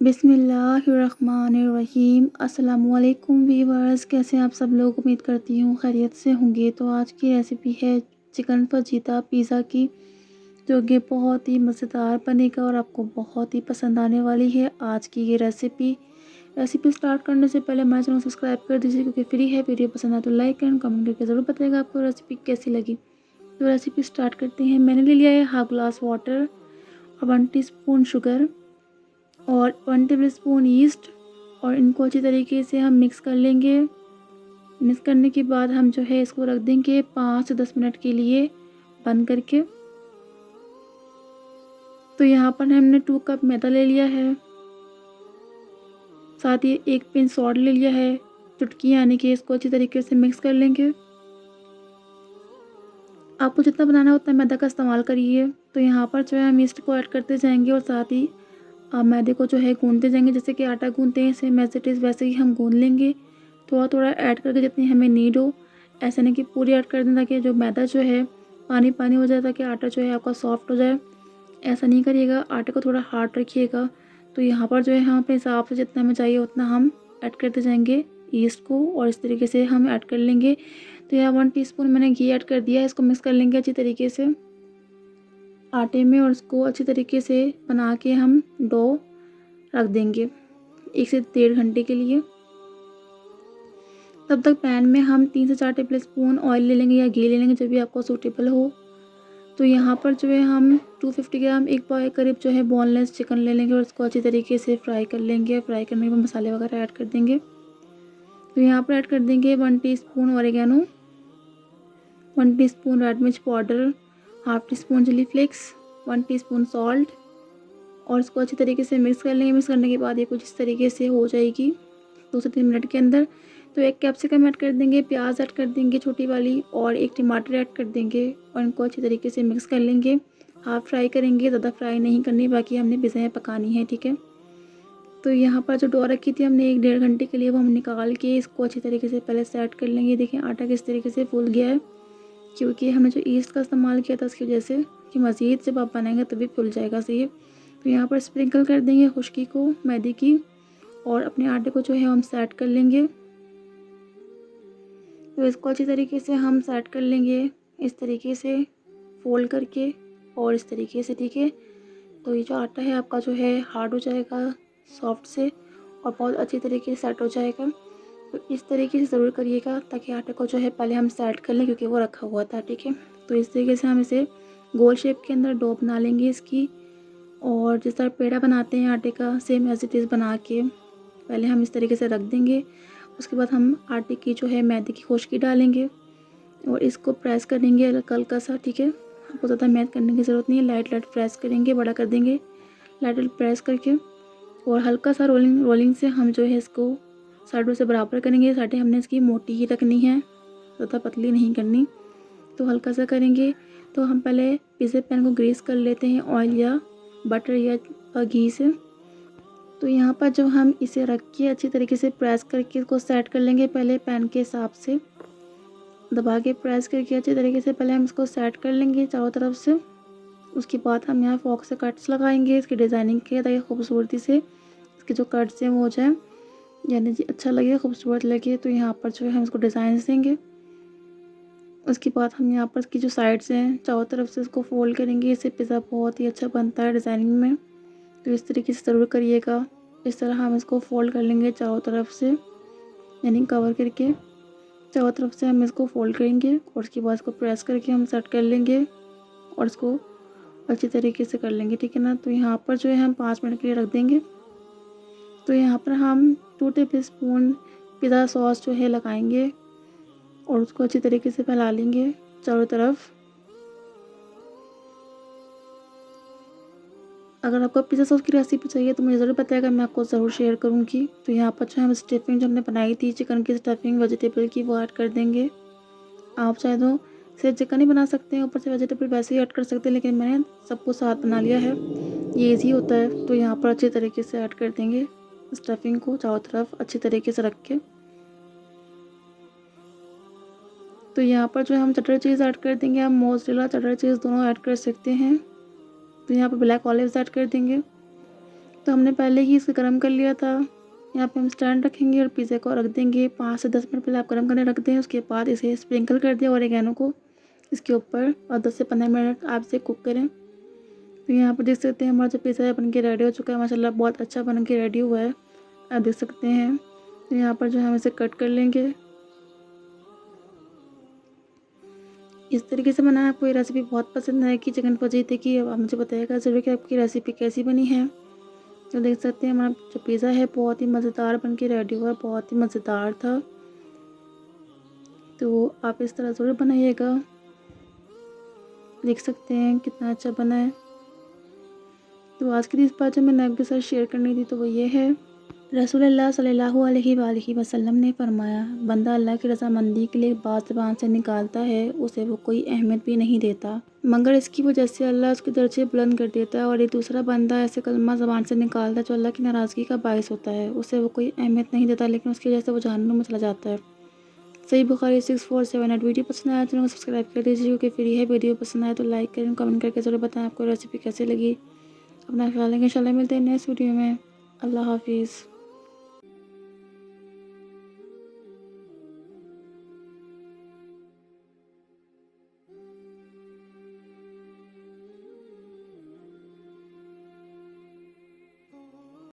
बिस्मिल्लाहिर्रहमानिर्रहीम। अस्सलामुअलैकुम वीवर्स, कैसे आप सब लोग? उम्मीद करती हूँ खैरियत से होंगे। तो आज की रेसिपी है चिकन फजीता पिज़्ज़ा की, जो कि बहुत ही मज़ेदार बनेगा और आपको बहुत ही पसंद आने वाली है आज की ये रेसिपी स्टार्ट करने से पहले हमारे चैनल सब्सक्राइब कर दीजिए, क्योंकि फ्री है। वीडियो पसंद आए तो लाइक एंड कमेंट करके ज़रूर बताइएगा आपको रेसिपी कैसी लगी। तो रेसिपी स्टार्ट करते हैं। मैंने ले लिया है हाफ ग्लास वाटर और 1 टीस्पून शुगर और 1 टेबल स्पून ईस्ट, और इनको अच्छी तरीके से हम मिक्स कर लेंगे। मिक्स करने के बाद हम जो है इसको रख देंगे 5 से 10 मिनट के लिए बंद करके। तो यहाँ पर हमने 2 कप मैदा ले लिया है, साथ ही 1 पिंच सॉल्ट ले लिया है, चुटकी, यानी कि इसको अच्छी तरीके से मिक्स कर लेंगे। आपको जितना बनाना है उतना मैदा का इस्तेमाल करिए। तो यहाँ पर जो है हम ईस्ट को ऐड करते जाएंगे और साथ ही मैदे को जो है गूंदते जाएंगे। जैसे कि आटा गूंदते हैं सेम एज इट इज़ वैसे ही हम गूंद लेंगे, थोड़ा थोड़ा ऐड करके जितनी हमें नीड हो। ऐसा नहीं कि पूरी ऐड कर दें ताकि जो मैदा जो है पानी पानी हो जाए, ताकि आटा जो है आपका सॉफ्ट हो जाए। ऐसा नहीं करिएगा, आटे को थोड़ा हार्ड रखिएगा। तो यहाँ पर जो है हम अपने हिसाब से जितना हमें चाहिए उतना हम ऐड करते जाएंगे ईस्ट को, और इस तरीके से हम ऐड कर लेंगे। तो यहाँ 1 टीस्पून मैंने घी ऐड कर दिया है। इसको मिक्स कर लेंगे अच्छी तरीके से आटे में, और इसको अच्छी तरीके से बना के हम डो रख देंगे 1 से 1.5 घंटे के लिए। तब तक पैन में हम 3 से 4 टेबल स्पून ऑयल ले लेंगे या घी ले लेंगे, जो भी आपको सूटेबल हो। तो यहाँ पर जो है हम 250 ग्राम, एक पाव करीब जो है बोनलेस चिकन ले लेंगे और इसको अच्छी तरीके से फ्राई कर लेंगे। फ्राई करने के बाद मसाले वगैरह ऐड कर देंगे। तो यहाँ पर ऐड कर देंगे 1 टीस्पून ऑरिगेनो, 1 टीस्पून रेड मिर्च powder, half teaspoon chilli flakes, 1 teaspoon salt, और इसको अच्छी तरीके से मिक्स कर लेंगे। मिक्स करने के बाद ये कुछ इस तरीके से हो जाएगी 2 से 3 मिनट के अंदर। तो 1 कैप्सिकम ऐड कर देंगे, प्याज ऐड कर देंगे छोटी वाली, और 1 टमाटर ऐड कर देंगे, और इनको अच्छी तरीके से मिक्स कर लेंगे। हाफ फ्राई करेंगे, ज़्यादा फ्राई नहीं करनी, बाकी हमने पिज़्ज़ा पकानी है, ठीक है। तो यहाँ पर जो डो रखी थी हमने 1-1.5 घंटे के लिए, वो हम निकाल के इसको अच्छी तरीके से पहले सेट कर लेंगे। देखिए आटा किस तरीके से फूल गया है, क्योंकि हमने जो ईस्ट का इस्तेमाल किया था उसकी वजह से, कि मज़ीद जब आप बनाएंगे तभी फूल जाएगा सही। तो यहाँ पर स्प्रिंकल कर देंगे खुशकी को मैदे की, और अपने आटे को जो है हम सेट कर लेंगे। तो इसको अच्छी तरीके से हम सेट कर लेंगे इस तरीके से फोल्ड करके, और इस तरीके से, ठीक है। तो ये जो आटा है आपका जो है हार्ड हो जाएगा सॉफ्ट से, और बहुत अच्छी तरीके से सेट हो जाएगा। तो इस तरीके से ज़रूर करिएगा, ताकि आटे को जो है पहले हम सेट कर लें, क्योंकि वो रखा हुआ था, ठीक है। तो इस तरीके से हम इसे गोल शेप के अंदर डो बना लेंगे इसकी, और जिस तरह पेड़ा बनाते हैं आटे का सेम एज इट इज़ बना के पहले हम इस तरीके से रख देंगे। उसके बाद हम आटे की जो है मैदे की खुशकी डालेंगे और इसको प्रेस करेंगे हल्का सा, ठीक है। आपको ज़्यादा मैद करने की ज़रूरत नहीं है, लाइट लाइट प्रेस करेंगे, बड़ा कर देंगे लाइट लाइट प्रेस करके, और हल्का सा रोलिंग से हम जो है इसको साइडों से बराबर करेंगे। साइडें हमने इसकी मोटी ही रखनी है, ज़्यादा पतली नहीं करनी। तो हल्का सा करेंगे। तो हम पहले पिज़्ज़ा पैन को ग्रीस कर लेते हैं ऑयल या बटर या घी से। तो यहाँ पर जो हम इसे रख के अच्छी तरीके से प्रेस करके इसको सेट कर लेंगे। पहले पैन के हिसाब से दबा के प्रेस करके अच्छी तरीके से पहले हम इसको सेट कर लेंगे चारों तरफ से। उसके बाद हम यहाँ फॉक से कट्स लगाएंगे इसकी डिज़ाइनिंग के, ताकि खूबसूरती से इसके जो कट्स हैं वो हो जाए, यानी कि अच्छा लगे, खूबसूरत लगे। तो यहाँ पर जो है हम इसको डिज़ाइन देंगे। उसके बाद हम यहाँ पर इसकी जो साइड्स हैं चारों तरफ से इसको फोल्ड करेंगे। इससे पिज़्ज़ा बहुत ही अच्छा बनता है डिज़ाइनिंग में। तो इस तरीके से ज़रूर करिएगा। इस तरह हम इसको फोल्ड कर लेंगे चारों तरफ से, यानी कवर करके चारों तरफ से हम इसको फोल्ड करेंगे, और उसके बाद इसको प्रेस करके हम सेट कर लेंगे और इसको अच्छी तरीके से कर लेंगे, ठीक है ना। तो यहाँ पर जो है हम 5 मिनट के लिए रख देंगे। तो यहाँ पर हम 2 टेबल स्पून पिज़्ज़ा सॉस जो है लगाएंगे, और उसको अच्छी तरीके से फैला लेंगे चारों तरफ। अगर आपको पिज़्ज़ा सॉस की रेसिपी चाहिए तो मुझे ज़रूर बताएगा, मैं आपको ज़रूर शेयर करूँगी। तो यहाँ पर जो हम स्टफिंग जो हमने बनाई थी चिकन की स्टफिंग वेजिटेबल की, वो ऐड कर देंगे। आप चाहे तो सिर्फ चिकन ही बना सकते हैं, ऊपर से वेजिटेबल वैसे ही ऐड कर सकते हैं, लेकिन मैंने सबको साथ बना लिया है, ये ईजी होता है। तो यहाँ पर अच्छे तरीके से ऐड कर देंगे स्टफिंग को चारों तरफ अच्छी तरीके से रख के। तो यहाँ पर जो हम चटर चीज़ ऐड कर देंगे, हम मोज़रेला चटर चीज़ दोनों ऐड कर सकते हैं। तो यहाँ पर ब्लैक ऑलिव्स ऐड कर देंगे, तो हमने पहले ही इसे गर्म कर लिया था। यहाँ पे हम स्टैंड रखेंगे और पिज़्ज़ा को रख देंगे। 5 से 10 मिनट पहले आप गर्म करने रख दें। उसके बाद इसे स्प्रिंकल कर दिया ओरिगैनो को इसके ऊपर और 10 से 15 मिनट आप इसे कुक करें। तो यहाँ पर देख सकते हैं हमारा जो पिज़्ज़ा है बन के रेडी हो चुका है। माशाल्लाह बहुत अच्छा बन के रेडी हुआ है, आप देख सकते हैं। तो यहाँ पर जो है हम इसे कट कर लेंगे। इस तरीके से बनाना। आपको ये रेसिपी बहुत पसंद आएगी चिकन फजीती की। अब आप मुझे बताइएगा ज़रूर कि आपकी रेसिपी कैसी बनी है। तो देख सकते हैं हमारा जो पिज़्ज़ा है बहुत ही मज़ेदार बन के रेडी हुआ है, बहुत ही मज़ेदार था। तो आप इस तरह ज़रूर बनाइएगा। देख सकते हैं कितना अच्छा बना है। तो आज की इस बात जो मैंने आपके साथ शेयर करनी थी तो वो ये है, रसूलुल्लाह सल्लल्लाहु अलैहि वसल्लम ने फरमाया, बंदा अल्लाह की रज़ामंदी के लिए बात ज़बान से निकालता है, उसे वो कोई अहमियत भी नहीं देता, मगर इसकी वजह से अल्लाह उसके दर्जे बुलंद कर देता है। और एक दूसरा बंदा ऐसे कलमा ज़बान से निकालता है जो अल्लाह की नाराज़गी का बायस होता है, उसे वो कोई अहमियत नहीं देता, लेकिन उसकी वजह से वो जहन्नुम में चला जाता है। सही बुखारी 647। वीडियो पसंद आया तो चैनल को सब्सक्राइब कर दीजिए क्योंकि फ्री है। वीडियो पसंद आया तो लाइक करें, कमेंट करके ज़रूर बताएं आपको रेसिपी कैसी लगी। अपना ख्याल रखें, इंशाल्लाह मिलते हैं नेक्स्ट वीडियो में। अल्लाह हाफिज़।